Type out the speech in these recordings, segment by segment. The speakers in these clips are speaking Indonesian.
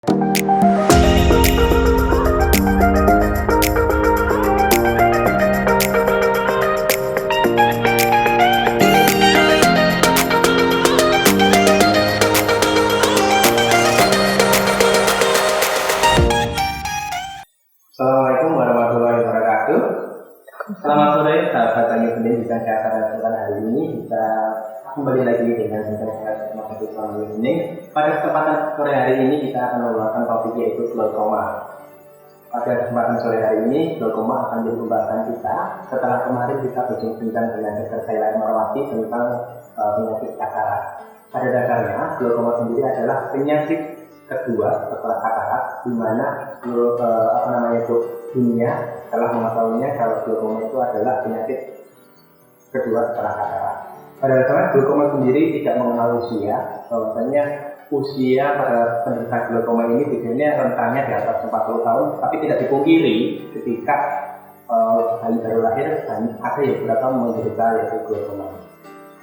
Assalamualaikum warahmatullahi wabarakatuh. Selamat sore sahabat Tani Benih. Bisa saya katakan hari ini kita kembali lagi dengan saya Tani Benih. Pada kesempatan sore hari ini kita akan membawakan topik yaitu glaukoma. Pada kesempatan sore hari ini glaukoma akan menjadi pembahasan kita setelah kemarin kita berbincang dengan Dr. Saila Marwati tentang penyakit katarak. Pada dasarnya glaukoma sendiri adalah penyakit kedua setelah katarak, di mana dunia telah mengetahuinya kalau glaukoma itu adalah penyakit kedua setelah katarak. Pada dasarnya glaukoma sendiri tidak mengenal usia, bahwasanya usia pada penderita glaukoma ini biasanya rentangnya di atas 40 tahun, tapi tidak dipungkiri ketika bayi baru lahir dan ada yang beberapa menderita yaitu glaukoma.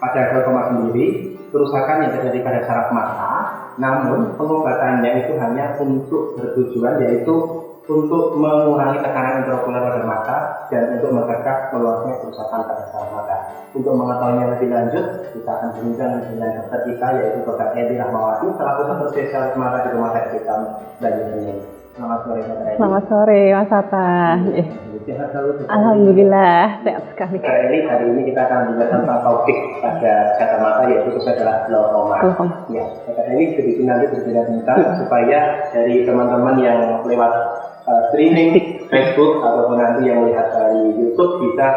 Pada glaukoma sendiri, kerusakan yang terjadi pada saraf mata, namun pengobatannya itu hanya untuk bertujuan yaitu untuk mengurangi tekanan intraokuler pada mata dan untuk mencegah meluasnya kerusakan pada saraf mata. Untuk mengetahuinya lebih lanjut, kita akan berbincang dengan dokter kita yaitu Dr. Edi Rahmawati, selaku spesialis mata di Rumah Sakit Islam Banyuwangi. Selamat sore, Dr. Edi. Selamat sore, Mas Hatta. Alhamdulillah, sehat sekali. Dr. Edi, hari ini kita akan bicara tentang topik pada kesehatan mata yaitu adalah glaukoma. Ya, Dr. Edi sedikit nanti berbincang supaya dari teman-teman yang lewat streaming Facebook ataupun nanti yang melihat dari YouTube bisa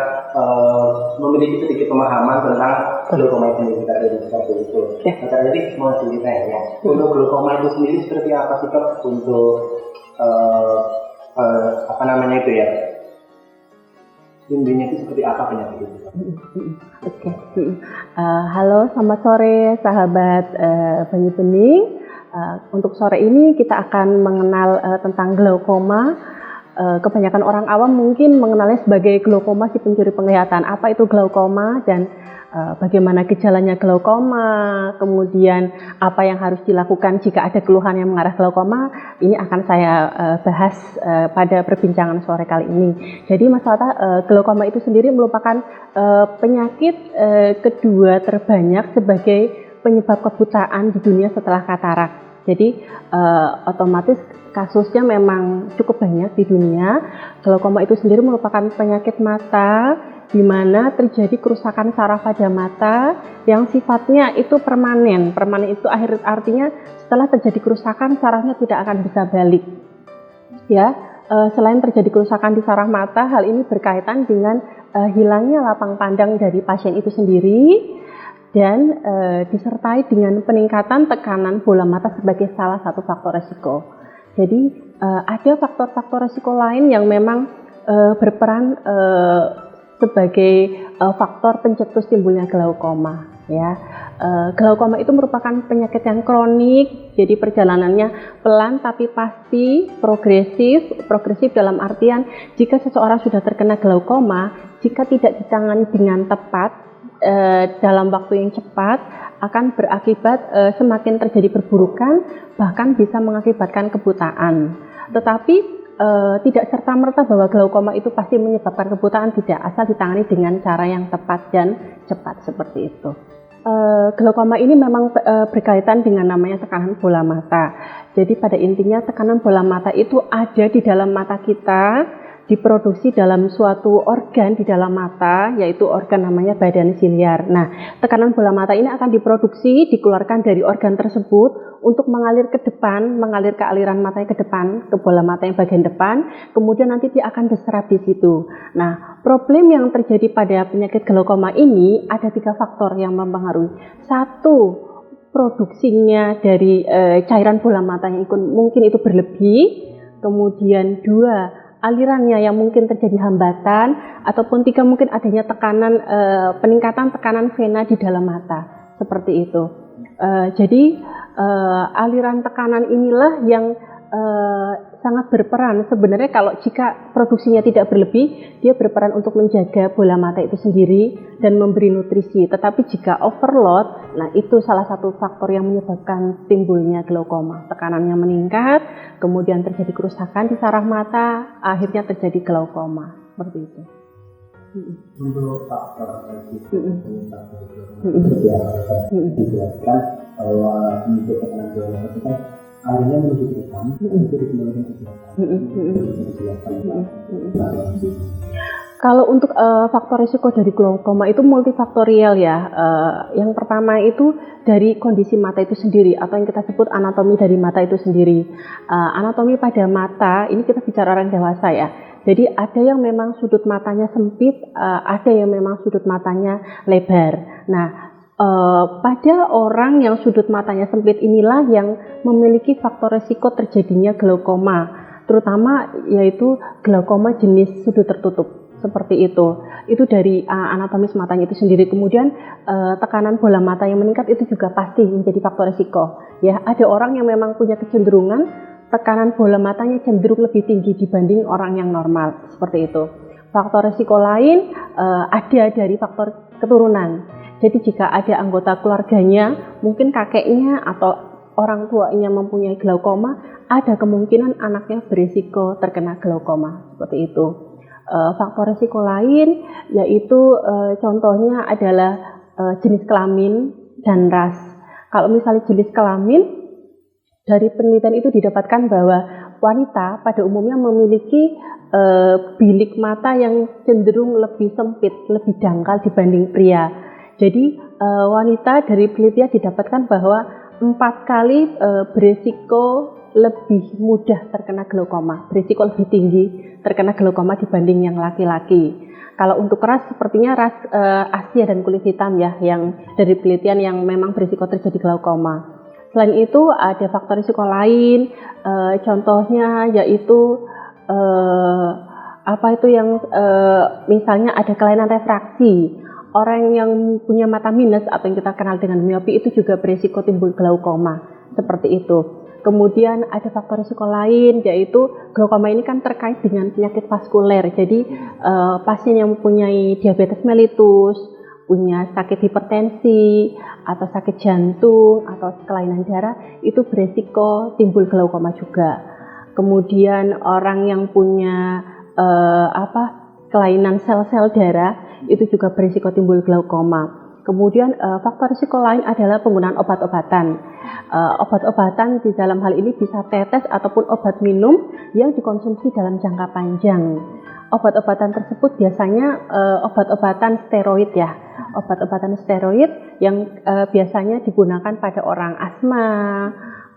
memiliki sedikit pemahaman tentang glaukoma itu sendiri seperti itu. Dr. Edi mau ceritanya untuk glaukoma itu sendiri seperti apa sih Dok? Untuk intinya itu seperti apa penyakit itu? Oke. Halo, selamat sore sahabat Banyu Bening. Untuk sore ini kita akan mengenal tentang glaukoma. Kebanyakan orang awam mungkin mengenalnya sebagai glaukoma si pencuri penglihatan. Apa itu glaukoma dan bagaimana gejalanya glaukoma, kemudian apa yang harus dilakukan jika ada keluhan yang mengarah glaukoma, ini akan saya bahas pada perbincangan sore kali ini. Jadi Mas Hatta, glaukoma itu sendiri merupakan penyakit kedua terbanyak sebagai penyebab kebutaan di dunia setelah katarak. Jadi otomatis kasusnya memang cukup banyak di dunia. Glaukoma itu sendiri merupakan penyakit mata di mana terjadi kerusakan saraf pada mata yang sifatnya itu permanen. Permanen itu artinya setelah terjadi kerusakan sarafnya tidak akan bisa balik. Ya, selain terjadi kerusakan di saraf mata, hal ini berkaitan dengan hilangnya lapang pandang dari pasien itu sendiri dan disertai dengan peningkatan tekanan bola mata sebagai salah satu faktor resiko. Jadi ada faktor-faktor resiko lain yang memang berperan sebagai faktor pencetus timbulnya glaukoma. Ya, glaukoma itu merupakan penyakit yang kronik, jadi perjalanannya pelan tapi pasti, progresif dalam artian jika seseorang sudah terkena glaukoma, jika tidak ditangani dengan tepat dalam waktu yang cepat, akan berakibat semakin terjadi perburukan, bahkan bisa mengakibatkan kebutaan. Tetapi tidak serta-merta bahwa glaukoma itu pasti menyebabkan kebutaan, tidak, asal ditangani dengan cara yang tepat dan cepat seperti itu. Glaukoma ini memang berkaitan dengan namanya tekanan bola mata. Jadi pada intinya tekanan bola mata itu ada di dalam mata kita, diproduksi dalam suatu organ di dalam mata, yaitu organ namanya badan siliar. Nah, tekanan bola mata ini akan diproduksi, dikeluarkan dari organ tersebut untuk mengalir ke depan, mengalir ke aliran matanya ke depan, ke bola mata yang bagian depan, kemudian nanti dia akan diserap di situ. Nah, problem yang terjadi pada penyakit glaukoma ini ada 3 faktor yang mempengaruhi. 1, produksinya dari cairan bola mata yang mungkin itu berlebih, kemudian 2, alirannya yang mungkin terjadi hambatan, ataupun 3, mungkin adanya tekanan, peningkatan tekanan vena di dalam mata, seperti itu. Jadi aliran tekanan inilah yang sangat berperan. Sebenarnya kalau jika produksinya tidak berlebih, dia berperan untuk menjaga bola mata itu sendiri dan memberi nutrisi. Tetapi jika overload, nah itu salah satu faktor yang menyebabkan timbulnya glaukoma. Tekanannya meningkat, kemudian terjadi kerusakan di saraf mata, akhirnya terjadi glaukoma. Seperti itu. Untuk faktor resiko penyebab glaukoma dijelaskan bahwa untuk tekanan bola mata itu kan akhirnya menuju ke depan, itu dikembalikan ke belakang. Kalau untuk faktor risiko dari glaukoma itu multifaktorial ya. Yang pertama itu dari kondisi mata itu sendiri atau yang kita sebut anatomi dari mata itu sendiri. Anatomi pada mata ini kita bicara orang dewasa ya. Jadi ada yang memang sudut matanya sempit, ada yang memang sudut matanya lebar. Nah, pada orang yang sudut matanya sempit inilah yang memiliki faktor risiko terjadinya glaukoma, terutama yaitu glaukoma jenis sudut tertutup seperti itu. Itu dari anatomis matanya itu sendiri. Kemudian tekanan bola mata yang meningkat itu juga pasti menjadi faktor risiko. Ya, ada orang yang memang punya kecenderungan tekanan bola matanya cenderung lebih tinggi dibanding orang yang normal seperti itu. Faktor risiko lain ada dari faktor keturunan. Jadi jika ada anggota keluarganya, mungkin kakeknya atau orang tuanya mempunyai glaukoma, ada kemungkinan anaknya berisiko terkena glaukoma, seperti itu. Faktor risiko lain yaitu contohnya adalah jenis kelamin dan ras. Kalau misalnya jenis kelamin, dari penelitian itu didapatkan bahwa wanita pada umumnya memiliki bilik mata yang cenderung lebih sempit, lebih dangkal dibanding pria. Jadi wanita dari penelitian didapatkan bahwa 4 kali beresiko lebih mudah terkena glaukoma, beresiko lebih tinggi terkena glaukoma dibanding yang laki-laki. Kalau untuk ras, sepertinya ras Asia dan kulit hitam ya, yang dari penelitian yang memang beresiko terjadi glaukoma. Selain itu ada faktor risiko lain, contohnya yaitu misalnya ada kelainan refraksi. Orang yang punya mata minus atau yang kita kenal dengan miopi itu juga berisiko timbul glaukoma, seperti itu. Kemudian ada faktor risiko lain yaitu glaukoma ini kan terkait dengan penyakit vaskuler. Jadi pasien yang mempunyai diabetes mellitus, punya sakit hipertensi atau sakit jantung atau kelainan darah itu berisiko timbul glaukoma juga. Kemudian orang yang punya kelainan sel-sel darah itu juga berisiko timbul glaukoma. Kemudian faktor risiko lain adalah penggunaan obat-obatan. Obat-obatan di dalam hal ini bisa tetes ataupun obat minum yang dikonsumsi dalam jangka panjang. Obat-obatan tersebut biasanya obat-obatan steroid ya. Obat-obatan steroid yang biasanya digunakan pada orang asma,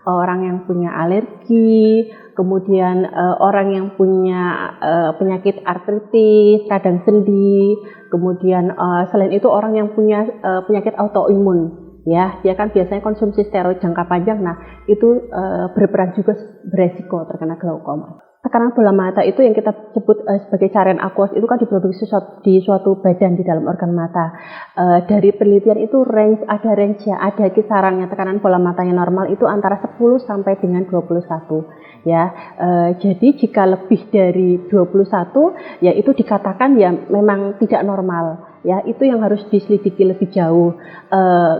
orang yang punya alergi, kemudian orang yang punya penyakit artritis, radang sendi, kemudian selain itu orang yang punya penyakit autoimun, ya, dia kan biasanya konsumsi steroid jangka panjang, nah itu berperan juga beresiko terkena glaukoma. Tekanan bola mata itu yang kita sebut sebagai cairan aqueous itu kan diproduksi di suatu badan di dalam organ mata. Dari penelitian itu ada range ya, ada kisarannya tekanan bola matanya normal itu antara 10 sampai dengan 21 ya. Jadi jika lebih dari 21 ya itu dikatakan ya memang tidak normal. Ya, itu yang harus diselidiki lebih jauh.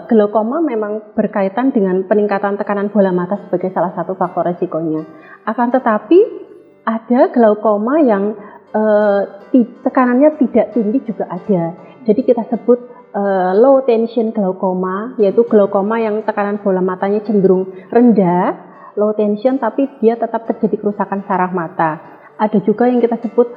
Glaukoma memang berkaitan dengan peningkatan tekanan bola mata sebagai salah satu faktor resikonya. Akan tetapi ada glaukoma yang tekanannya tidak tinggi juga ada. Jadi kita sebut low tension glaukoma, yaitu glaukoma yang tekanan bola matanya cenderung rendah, low tension, tapi dia tetap terjadi kerusakan saraf mata. Ada juga yang kita sebut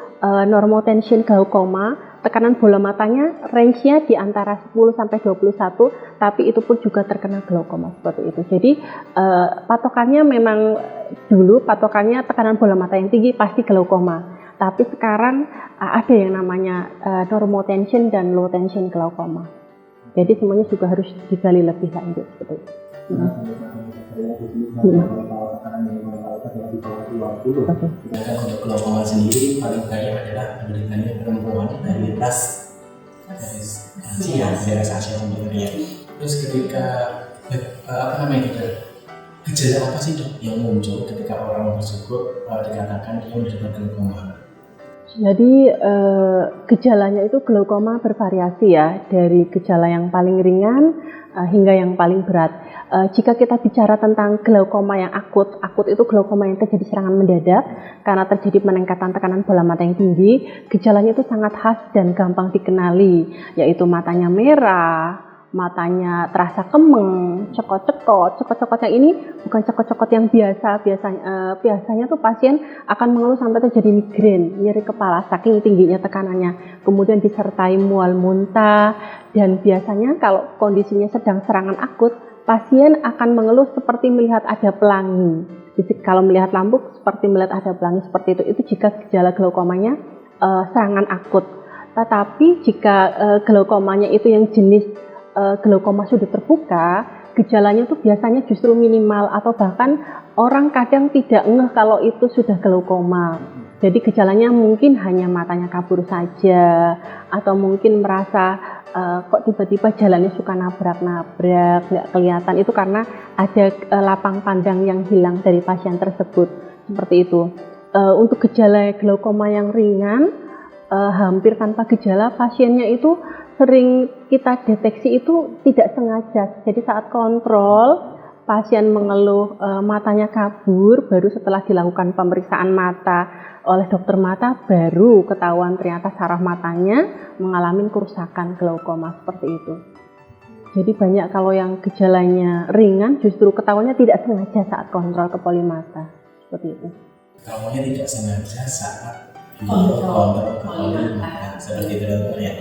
normal tension glaukoma, tekanan bola matanya range-nya di antara 10 sampai 21, tapi itu pun juga terkena glaukoma seperti itu. Jadi patokannya memang dulu patokannya tekanan bola mata yang tinggi pasti glaukoma. Tapi sekarang ada yang namanya normal tension dan low tension glaukoma. Jadi semuanya juga harus digali lebih lanjut seperti itu. Glaukoma sendiri paling banyak adalah penderitanya perempuan dari ras Asia, dari ras Asia tentunya. Terus ketika Gejala apa sih dok yang muncul ketika orang tersebut dikatakan dia menderita glaukoma? Jadi gejalanya itu glaukoma bervariasi ya, dari gejala yang paling ringan hingga yang paling berat. Jika kita bicara tentang glaukoma yang akut itu glaukoma yang terjadi serangan mendadak karena terjadi peningkatan tekanan bola mata yang tinggi. Gejalanya itu sangat khas dan gampang dikenali, yaitu matanya merah, matanya terasa kemeng, cekot-cekot yang ini bukan cekot-cekot yang biasanya tuh pasien akan mengeluh sampai terjadi migrain, nyeri kepala saking tingginya tekanannya, kemudian disertai mual muntah, dan biasanya kalau kondisinya sedang serangan akut, pasien akan mengeluh seperti melihat ada pelangi. Jadi kalau melihat lampu seperti melihat ada pelangi seperti itu jika gejala glaukomanya serangan akut. Tetapi jika glaukomanya itu yang jenis glaukoma sudut terbuka, gejalanya itu biasanya justru minimal atau bahkan orang kadang tidak ngeh kalau itu sudah glaukoma. Jadi gejalanya mungkin hanya matanya kabur saja atau mungkin merasa kok tiba-tiba jalannya suka nabrak-nabrak, nggak kelihatan. Itu karena ada lapang pandang yang hilang dari pasien tersebut. Seperti itu. Untuk gejala glaukoma yang ringan, hampir tanpa gejala, pasiennya itu sering kita deteksi itu tidak sengaja. Jadi saat kontrol, pasien mengeluh matanya kabur, baru setelah dilakukan pemeriksaan mata oleh dokter mata, baru ketahuan ternyata saraf matanya mengalami kerusakan glaukoma seperti itu. Jadi banyak kalau yang gejalanya ringan, justru ketahuannya tidak sengaja saat kontrol ke polimata. Seperti itu. Ketahuannya tidak sengaja saat kontrol ke polimata, seperti itu ya.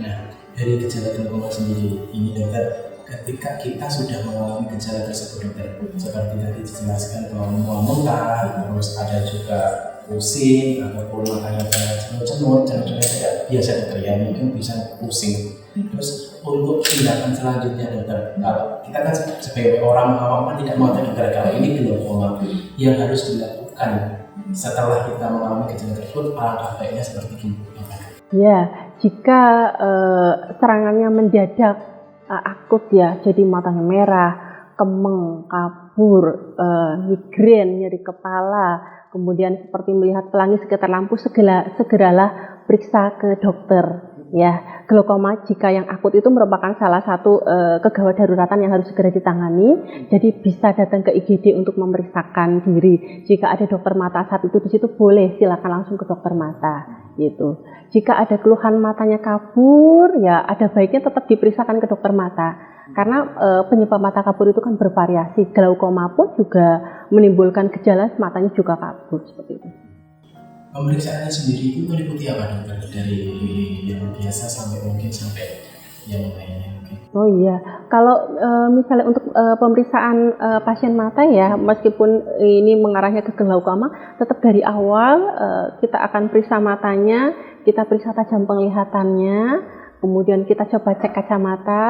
Nah, dari gejala glaukoma sendiri ini dokter, ketika kita sudah mengalami gejala tersebut dokter, seperti tadi dijelaskan bahwa mual muntah, terus ada juga pusing ataupun matanya cenut-cenut tidak biasa dokter ya, mungkin bisa pusing. Terus untuk tindakan selanjutnya dokter, kita kan sebagai orang awam tidak mengetahui dokter kalau ini glaukoma yang harus dilakukan setelah kita mengalami gejala tersebut, alangkah baiknya seperti ini. Ya, jika serangannya mendadak akut ya, jadi matanya merah, kemeng, kabur, migrain, nyeri kepala, kemudian seperti melihat pelangi sekitar lampu, segeralah periksa ke dokter. Ya, glaukoma jika yang akut itu merupakan salah satu kegawat daruratan yang harus segera ditangani. Jadi bisa datang ke IGD untuk memeriksakan diri. Jika ada dokter mata saat itu di situ boleh silakan langsung ke dokter mata gitu. Jika ada keluhan matanya kabur, ya ada baiknya tetap diperiksakan ke dokter mata. Karena penyebab mata kabur itu kan bervariasi. Glaukoma pun juga menimbulkan gejala matanya juga kabur seperti itu. Pemeriksaannya sendiri itu meliputi apa dokter? Dari yang biasa sampai yang lainnya? Oh iya, kalau misalnya untuk pemeriksaan pasien mata ya, meskipun ini mengarahnya ke glaukoma, tetap dari awal kita akan periksa matanya, kita periksa tajam penglihatannya, kemudian kita coba cek kacamata.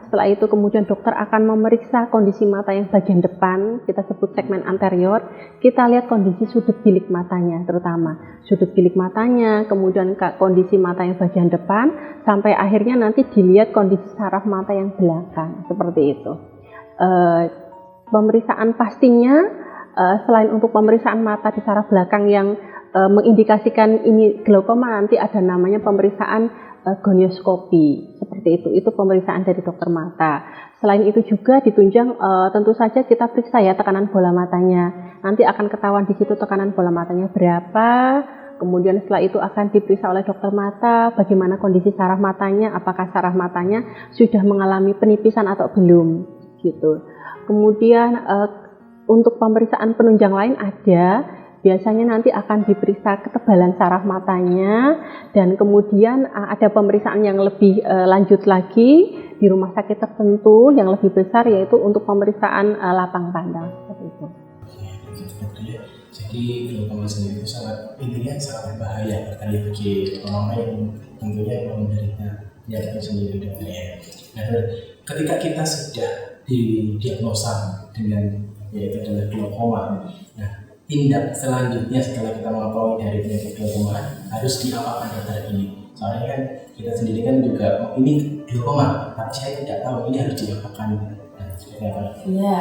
Setelah itu kemudian dokter akan memeriksa kondisi mata yang bagian depan, kita sebut segmen anterior. Kita lihat kondisi sudut bilik matanya, terutama sudut bilik matanya, kemudian kondisi mata yang bagian depan, sampai akhirnya nanti dilihat kondisi saraf mata yang belakang, seperti itu. Pemeriksaan pastinya selain untuk pemeriksaan mata di saraf belakang yang mengindikasikan ini glaukoma, nanti ada namanya pemeriksaan gonioskopi, seperti itu pemeriksaan dari dokter mata. Selain itu juga ditunjang tentu saja kita periksa ya tekanan bola matanya. Nanti akan ketahuan di situ tekanan bola matanya berapa. Kemudian setelah itu akan diperiksa oleh dokter mata bagaimana kondisi saraf matanya, apakah saraf matanya sudah mengalami penipisan atau belum gitu. Kemudian untuk pemeriksaan penunjang lain ada. Biasanya nanti akan diperiksa ketebalan saraf matanya dan kemudian ada pemeriksaan yang lebih lanjut lagi di rumah sakit tertentu yang lebih besar, yaitu untuk pemeriksaan lapang pandang seperti itu. Jadi glaukoma sendiri itu intinya sangat berbahaya bagi orang yang tentunya menderita penyakit sendiri dokter ya. Nah, ketika kita sudah didiagnosa dengan yaitu adalah glaukoma, nah tindak selanjutnya setelah kita mengetahui dari penyakit glaukoma harus diapakan dokter ini? Soalnya kan kita sendiri kan juga ini glaukoma, tapi saya tidak tahu ini harus diapakan. Iya,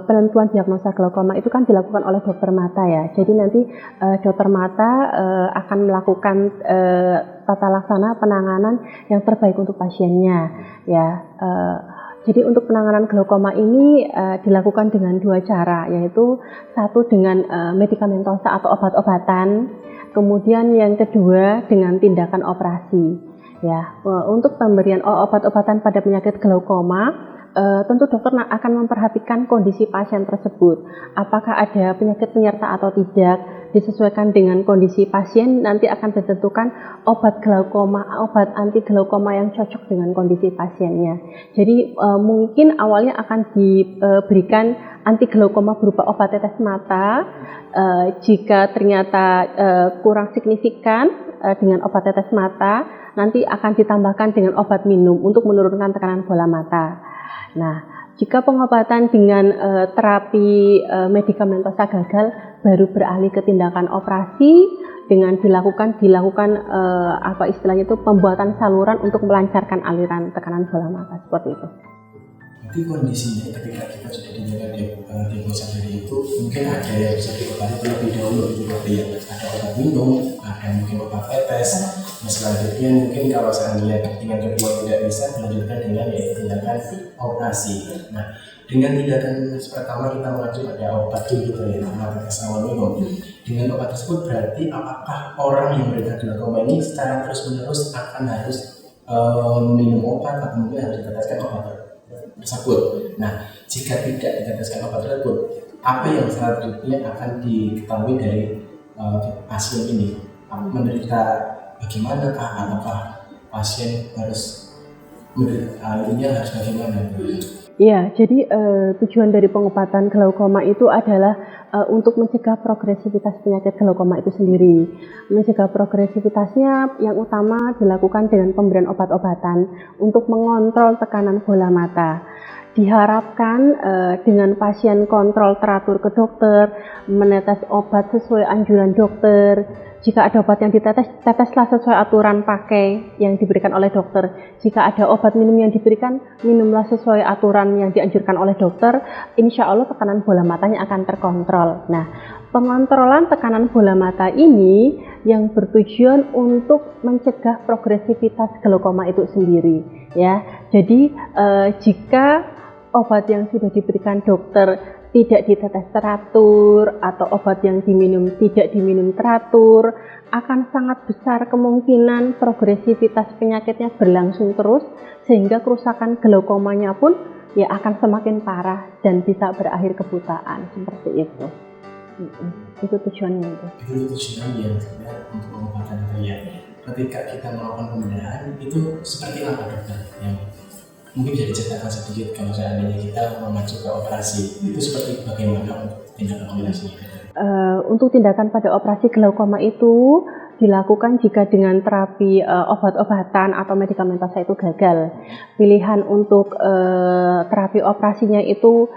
penentuan diagnosa glaukoma itu kan dilakukan oleh dokter mata ya. Jadi nanti dokter mata akan melakukan tata laksana penanganan yang terbaik untuk pasiennya ya. Jadi untuk penanganan glaukoma ini dilakukan dengan 2 cara, yaitu satu dengan medikamentosa atau obat-obatan, kemudian yang kedua dengan tindakan operasi. Ya, untuk pemberian obat-obatan pada penyakit glaukoma, tentu dokter akan memperhatikan kondisi pasien tersebut. Apakah ada penyakit penyerta atau tidak, disesuaikan dengan kondisi pasien, nanti akan ditentukan obat anti glaukoma yang cocok dengan kondisi pasiennya. Jadi mungkin awalnya akan diberikan anti glaukoma berupa obat tetes mata. Jika ternyata kurang signifikan dengan obat tetes mata, nanti akan ditambahkan dengan obat minum untuk menurunkan tekanan bola mata. Nah, jika pengobatan dengan terapi medikamentosa gagal, baru beralih ke tindakan operasi dengan dilakukan istilahnya itu pembuatan saluran untuk melancarkan aliran tekanan bola mata seperti itu. Jadi kondisinya ketika kita sudah diagnosa dari itu, mungkin ada yang bisa diobati terlebih dahulu itu ya. Ada obat minum, ada mungkin obat tetes. Nah, selanjutnya mungkin kalau seandainya dengan kedua tidak bisa, dilanjutkan dengan yaitu tindakan operasi. Nah, dengan tindakan pertama kita mengacu pada obat dulu ya, obat tetes awal minum. Dengan obat tersebut berarti apakah orang yang menderita glaukoma ini secara terus-menerus akan harus minum obat atau mungkin harus diteteskan obat tersebut. Nah, jika tidak diteteskan obat tersebut, apa yang selanjutnya akan diketahui dari pasien ini? Menderita bagaimanakah? Apakah pasien harus menderita harus bagaimana? Ya, jadi tujuan dari pengobatan glaukoma itu adalah untuk mencegah progresivitas penyakit glaukoma itu sendiri. Mencegah progresivitasnya yang utama dilakukan dengan pemberian obat-obatan untuk mengontrol tekanan bola mata. Diharapkan dengan pasien kontrol teratur ke dokter, menetes obat sesuai anjuran dokter. Jika ada obat yang ditetes, teteslah sesuai aturan pakai yang diberikan oleh dokter. Jika ada obat minum yang diberikan, minumlah sesuai aturan yang dianjurkan oleh dokter. Insya Allah tekanan bola matanya akan terkontrol. Nah, pengontrolan tekanan bola mata ini yang bertujuan untuk mencegah progresivitas glaukoma itu sendiri. Ya, jadi jika obat yang sudah diberikan dokter tidak ditetes teratur atau obat yang diminum tidak diminum teratur, akan sangat besar kemungkinan progresivitas penyakitnya berlangsung terus sehingga kerusakan glaukomanya pun ya akan semakin parah dan bisa berakhir kebutaan seperti itu. Itu tujuannya itu. Itu tujuannya untuk pengobatan itu ya. Ketika kita melakukan pembedahan itu seperti apa dokter? Yang mungkin bisa diceritakan sedikit kalau seandainya kita mengacu ke operasi itu seperti bagaimana untuk tindakan operasinya? Untuk tindakan pada operasi glaukoma itu dilakukan jika dengan terapi obat-obatan atau medikamentosa itu gagal. Pilihan untuk terapi operasinya itu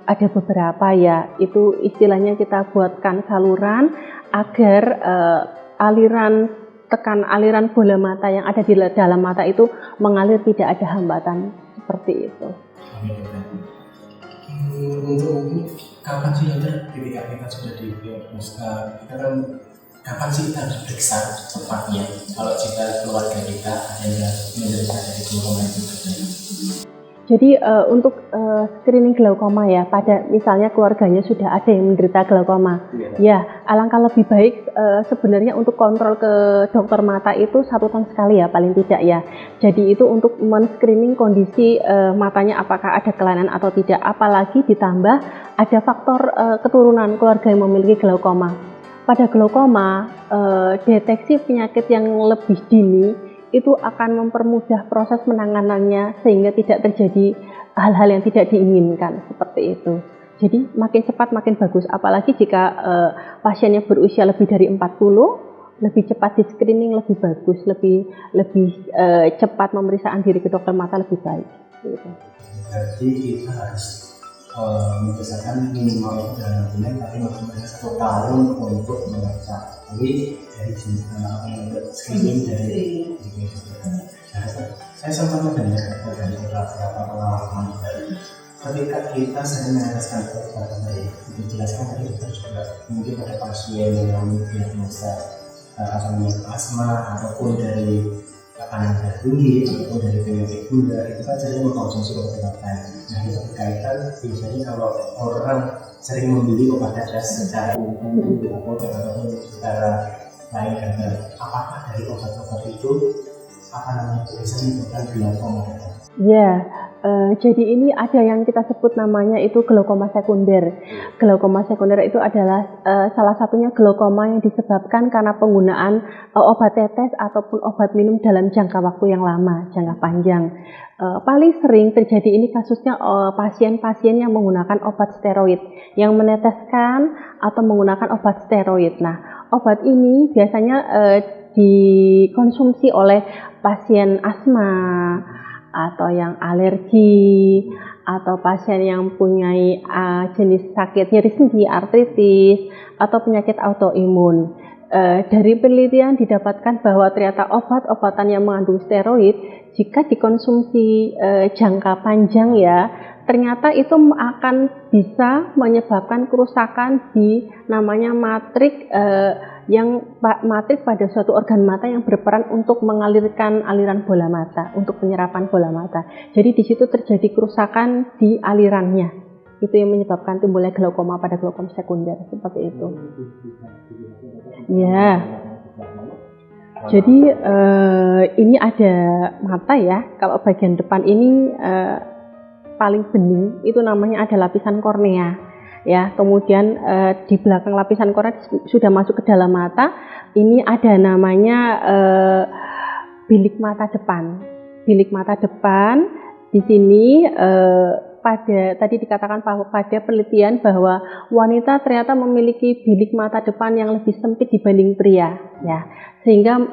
ada beberapa ya. Itu istilahnya kita buatkan saluran agar aliran bola mata yang ada di dalam mata itu mengalir, tidak ada hambatan seperti itu. Untuk kapan sih dokter ketika kita sudah didiagnosa, kita kan kapan sih kita harus periksa cepatnya kalau jika keluarga kita ada yang menderita dari glaukoma itu? Jadi untuk screening glaukoma ya, pada misalnya keluarganya sudah ada yang menderita glaukoma, ya alangkah lebih baik sebenarnya untuk kontrol ke dokter mata itu 1 tahun sekali ya paling tidak ya. Jadi itu untuk men-screening kondisi matanya apakah ada kelainan atau tidak, apalagi ditambah ada faktor keturunan keluarga yang memiliki glaukoma. Pada glaukoma, deteksi penyakit yang lebih dini itu akan mempermudah proses penanganannya sehingga tidak terjadi hal-hal yang tidak diinginkan seperti itu. Jadi makin cepat makin bagus, apalagi jika pasiennya berusia lebih dari 40, lebih cepat di screening lebih bagus, lebih cepat pemeriksaan diri ke dokter mata lebih baik. Gitu. Jadi kita harus membesarkan minimal dalam bulan, tapi maksimal 1 tahun untuk memeriksa. Jadi dari untuk screening dari saya sempat mendengar dari beberapa pengalaman ketika kita sering meneteskan obat tadi, dijelaskan tadi dokter juga mungkin pada pasien yang mengalami diagnosa asma ataupun dari tekanan darah tinggi ataupun dari penyakit gula itu kan sering mengkonsumsi obat-obatan. Nah itu berkaitan biasanya kalau orang sering membeli obat secara umum di apotek ataupun secara lain dan apakah dari obat-obat itu bisa menyebabkan glaukoma? Ya, jadi ini ada yang kita sebut namanya itu glaukoma sekunder. Glaukoma sekunder itu adalah salah satunya glaukoma yang disebabkan karena penggunaan obat tetes ataupun obat minum dalam jangka waktu yang lama, jangka panjang. Paling sering terjadi ini kasusnya pasien-pasien yang menggunakan obat steroid, yang meneteskan atau menggunakan obat steroid. Nah, obat ini biasanya dikonsumsi oleh pasien asma atau yang alergi atau pasien yang punya jenis sakit nyeri sendi, artritis atau penyakit autoimun. Dari penelitian didapatkan bahwa ternyata obat-obatan yang mengandung steroid jika dikonsumsi jangka panjang ya, ternyata itu akan bisa menyebabkan kerusakan di namanya matrik matrik pada suatu organ mata yang berperan untuk mengalirkan aliran bola mata, untuk penyerapan bola mata. Jadi di situ terjadi kerusakan di alirannya. Itu yang menyebabkan timbulnya glaukoma pada glaukoma sekunder seperti itu. Ya. Jadi ini ada mata ya. Kalau bagian depan ini paling bening itu namanya ada lapisan kornea. Ya, kemudian di belakang lapisan kornea sudah masuk ke dalam mata, ini ada namanya bilik mata depan. Bilik mata depan di sini tadi dikatakan pada penelitian bahwa wanita ternyata memiliki bilik mata depan yang lebih sempit dibanding pria, ya, sehingga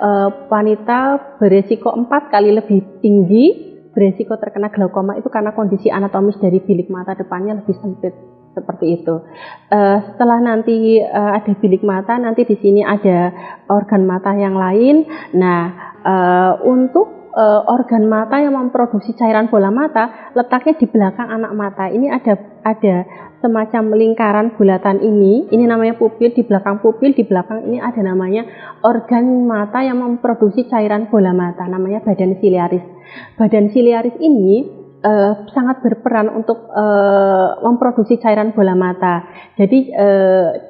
wanita beresiko 4 kali lebih tinggi beresiko terkena glaukoma itu karena kondisi anatomis dari bilik mata depannya lebih sempit. Seperti itu. Setelah nanti ada bilik mata, nanti di sini ada organ mata yang lain. Nah, untuk organ mata yang memproduksi cairan bola mata letaknya di belakang anak mata. Ini ada semacam lingkaran bulatan ini namanya pupil. Di belakang pupil, di belakang ini ada namanya organ mata yang memproduksi cairan bola mata, namanya badan siliaris. Badan siliaris ini sangat berperan untuk memproduksi cairan bola mata. Jadi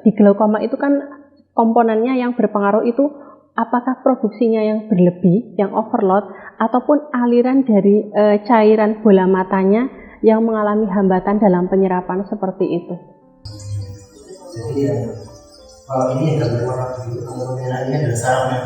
di glaukoma itu kan komponennya yang berpengaruh itu apakah produksinya yang berlebih, yang overload, ataupun aliran dari cairan bola matanya yang mengalami hambatan dalam penyerapan seperti itu. Jadi kalau ini yang gambar warna biru, kalau merah ini adalah sarafnya.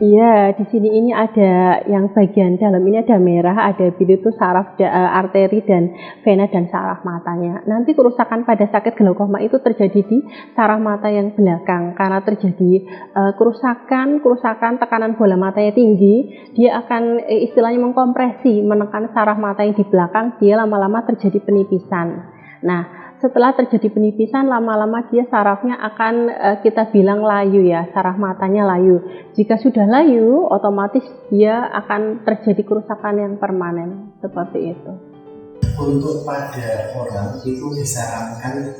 Iya, di sini ini ada yang bagian dalam ini ada merah, ada biru itu saraf arteri dan vena dan saraf matanya. Nanti kerusakan pada sakit glaukoma itu terjadi di saraf mata yang belakang karena terjadi kerusakan tekanan bola matanya tinggi, dia akan istilahnya mengkompresi, menekan saraf mata yang di belakang, dia lama-lama terjadi penipisan. Nah, setelah terjadi penipisan, lama-lama dia sarafnya akan kita bilang layu ya, saraf matanya layu. Jika sudah layu, otomatis dia akan terjadi kerusakan yang permanen, seperti itu. Untuk pada orang itu disarankan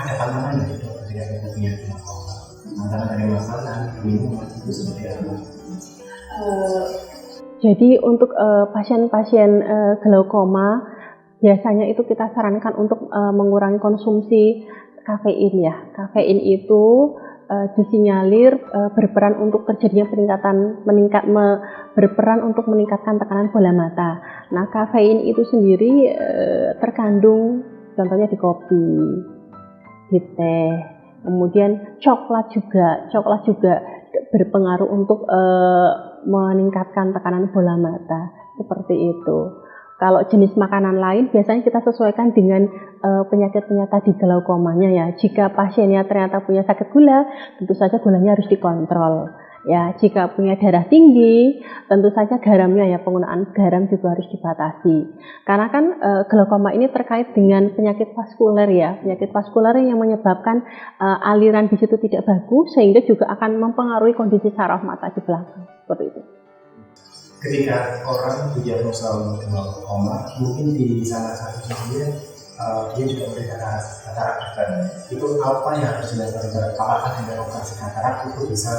ada pantangan dari dokter ketika kita punya glaukoma. Pantangan dari makanan, minuman itu seperti apa? Jadi untuk pasien-pasien glaukoma biasanya itu kita sarankan untuk mengurangi konsumsi kafein ya. Kafein itu disinyalir berperan untuk terjadinya berperan untuk meningkatkan tekanan bola mata. Nah, kafein itu sendiri terkandung contohnya di kopi, di teh, kemudian coklat juga berpengaruh untuk meningkatkan tekanan bola mata seperti itu. Kalau jenis makanan lain biasanya kita sesuaikan dengan penyakit-penyakit tadi glaukomanya ya. Jika pasiennya ternyata punya sakit gula, tentu saja gulanya harus dikontrol. Ya, jika punya darah tinggi, tentu saja garamnya ya, penggunaan garam juga harus dibatasi. Karena kan glaukoma ini terkait dengan penyakit vaskuler ya, penyakit vaskuler yang menyebabkan aliran di situ tidak bagus sehingga juga akan mempengaruhi kondisi saraf mata di belakang. Seperti itu. Ketika orang didiagnosa glaukoma, mungkin di salah satu sisinya dia juga menderita katarak juga. Itu apa yang harus dilakukan? Apakah dengan operasi katarak itu bisa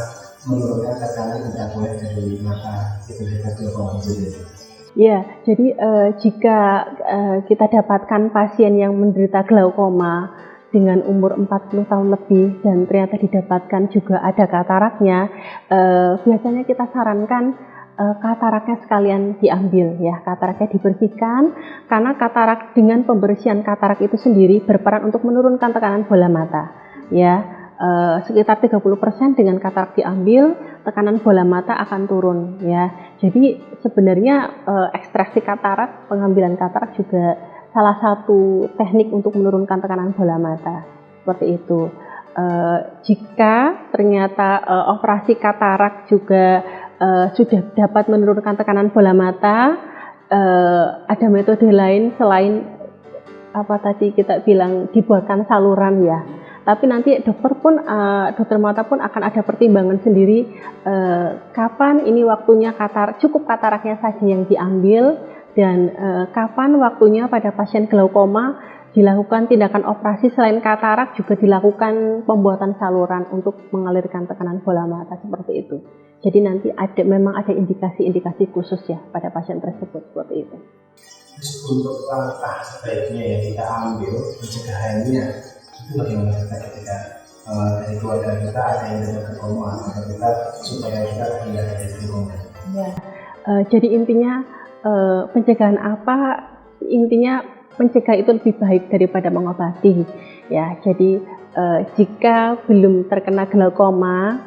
menurunkan tekanan ultraviolet dari mata itu dari glaucoma itu? Ya, jadi jika kita dapatkan pasien yang menderita glaukoma dengan umur 40 tahun lebih dan ternyata didapatkan juga ada kataraknya, biasanya kita sarankan kataraknya sekalian diambil ya, kataraknya dibersihkan, karena katarak dengan pembersihan katarak itu sendiri berperan untuk menurunkan tekanan bola mata ya. Sekitar 30% dengan katarak diambil, tekanan bola mata akan turun ya. Jadi sebenarnya ekstraksi katarak, pengambilan katarak juga salah satu teknik untuk menurunkan tekanan bola mata seperti itu. Jika ternyata operasi katarak juga sudah dapat menurunkan tekanan bola mata, ada metode lain selain apa tadi kita bilang dibuatkan saluran ya. Tapi nanti dokter mata pun akan ada pertimbangan sendiri kapan ini waktunya cukup kataraknya saja yang diambil dan kapan waktunya pada pasien glaukoma dilakukan tindakan operasi selain katarak juga dilakukan pembuatan saluran untuk mengalirkan tekanan bola mata seperti itu. Jadi nanti memang ada indikasi-indikasi khusus ya pada pasien tersebut seperti itu. Untuk langkah sebaiknya yang kita ambil pencegahannya itu bagaimana ketika dari keluarga kita ada yang dengan glaukoma atau kita supaya kita terhindar dari glaukoma? Ya. Jadi intinya pencegahan apa? Intinya mencegah itu lebih baik daripada mengobati ya. Jadi jika belum terkena glaukoma,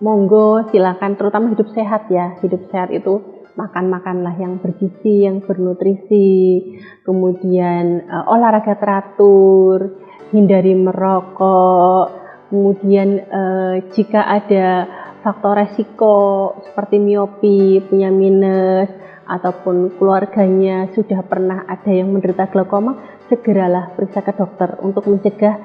monggo silakan, terutama hidup sehat ya. Hidup sehat itu makanlah yang bergizi, yang bernutrisi, kemudian olahraga teratur, hindari merokok, kemudian jika ada faktor resiko seperti miopi, punya minus, ataupun keluarganya sudah pernah ada yang menderita glaukoma, segeralah periksa ke dokter untuk mencegah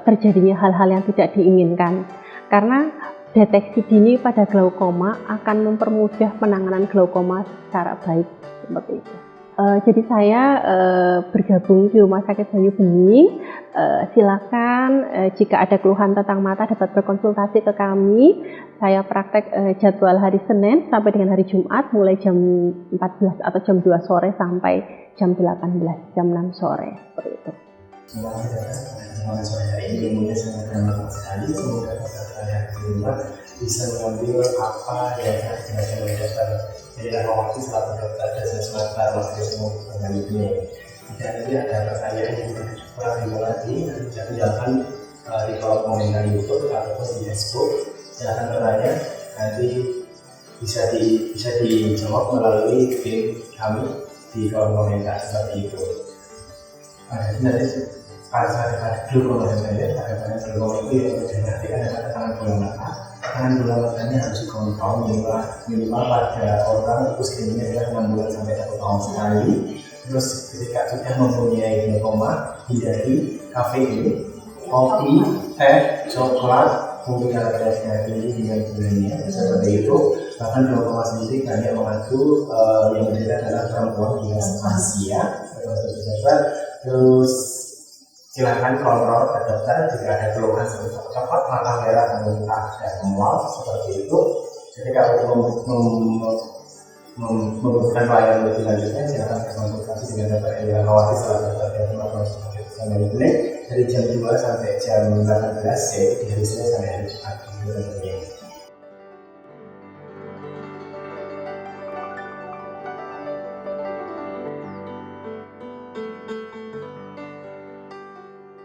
terjadinya hal-hal yang tidak diinginkan. Karena deteksi dini pada glaukoma akan mempermudah penanganan glaukoma secara baik seperti itu. Jadi saya bergabung di Rumah Sakit Banyu Bening. Silakan jika ada keluhan tentang mata dapat berkonsultasi ke kami. Saya praktek jadwal hari Senin sampai dengan hari Jumat mulai jam 14 atau jam 2 sore sampai jam 18, jam 6 sore seperti itu. Terima kasih sore hari ini, kemudian sangat bermanfaat sekali. Semoga dokter yang di rumah bisa mengambil apa yang harus dilakukan oleh dokter. Jadi dalam waktu selaku dokter dan sesuatu waktu semua kembali ini. Jika nanti ada pertanyaan yang kurang lagi, nanti silakan di kolom komentar YouTube ataupun di Facebook. Silakan bertanya, nanti bisa dijawab melalui tim kami di kolom komentar seperti itu. Nanti pada glaukoma sebenarnya pada glaukoma itu yang diperhatikan adalah tekanan bola mata. Tekanan bola matanya harus dikontrol minimal pada orang itu screeningnya adalah 6 bulan sampai 1 tahun sekali. Terus ketika sudah mempunyai glaukoma, hindari kafein, kopi, teh, coklat, mungkin ada ini dengan gulanya seperti itu. Bahkan glaukoma sendiri banyak mengaku yang menderita adalah perempuan di Asia. Terus silakan kontrol ke dokter jika ada keluhan seperti coklat, mata merah, muntah, dan mual seperti itu. Jadi kalau membutuhkan pelayanan lebih lanjutnya, silakan berkonsultasi dengan dokter Elia Kawati selaku dokter dari Rumah Sakit Banyu Bening dari jam 2 sampai jam 18, yaitu di hari Senin sampai hari Jumat.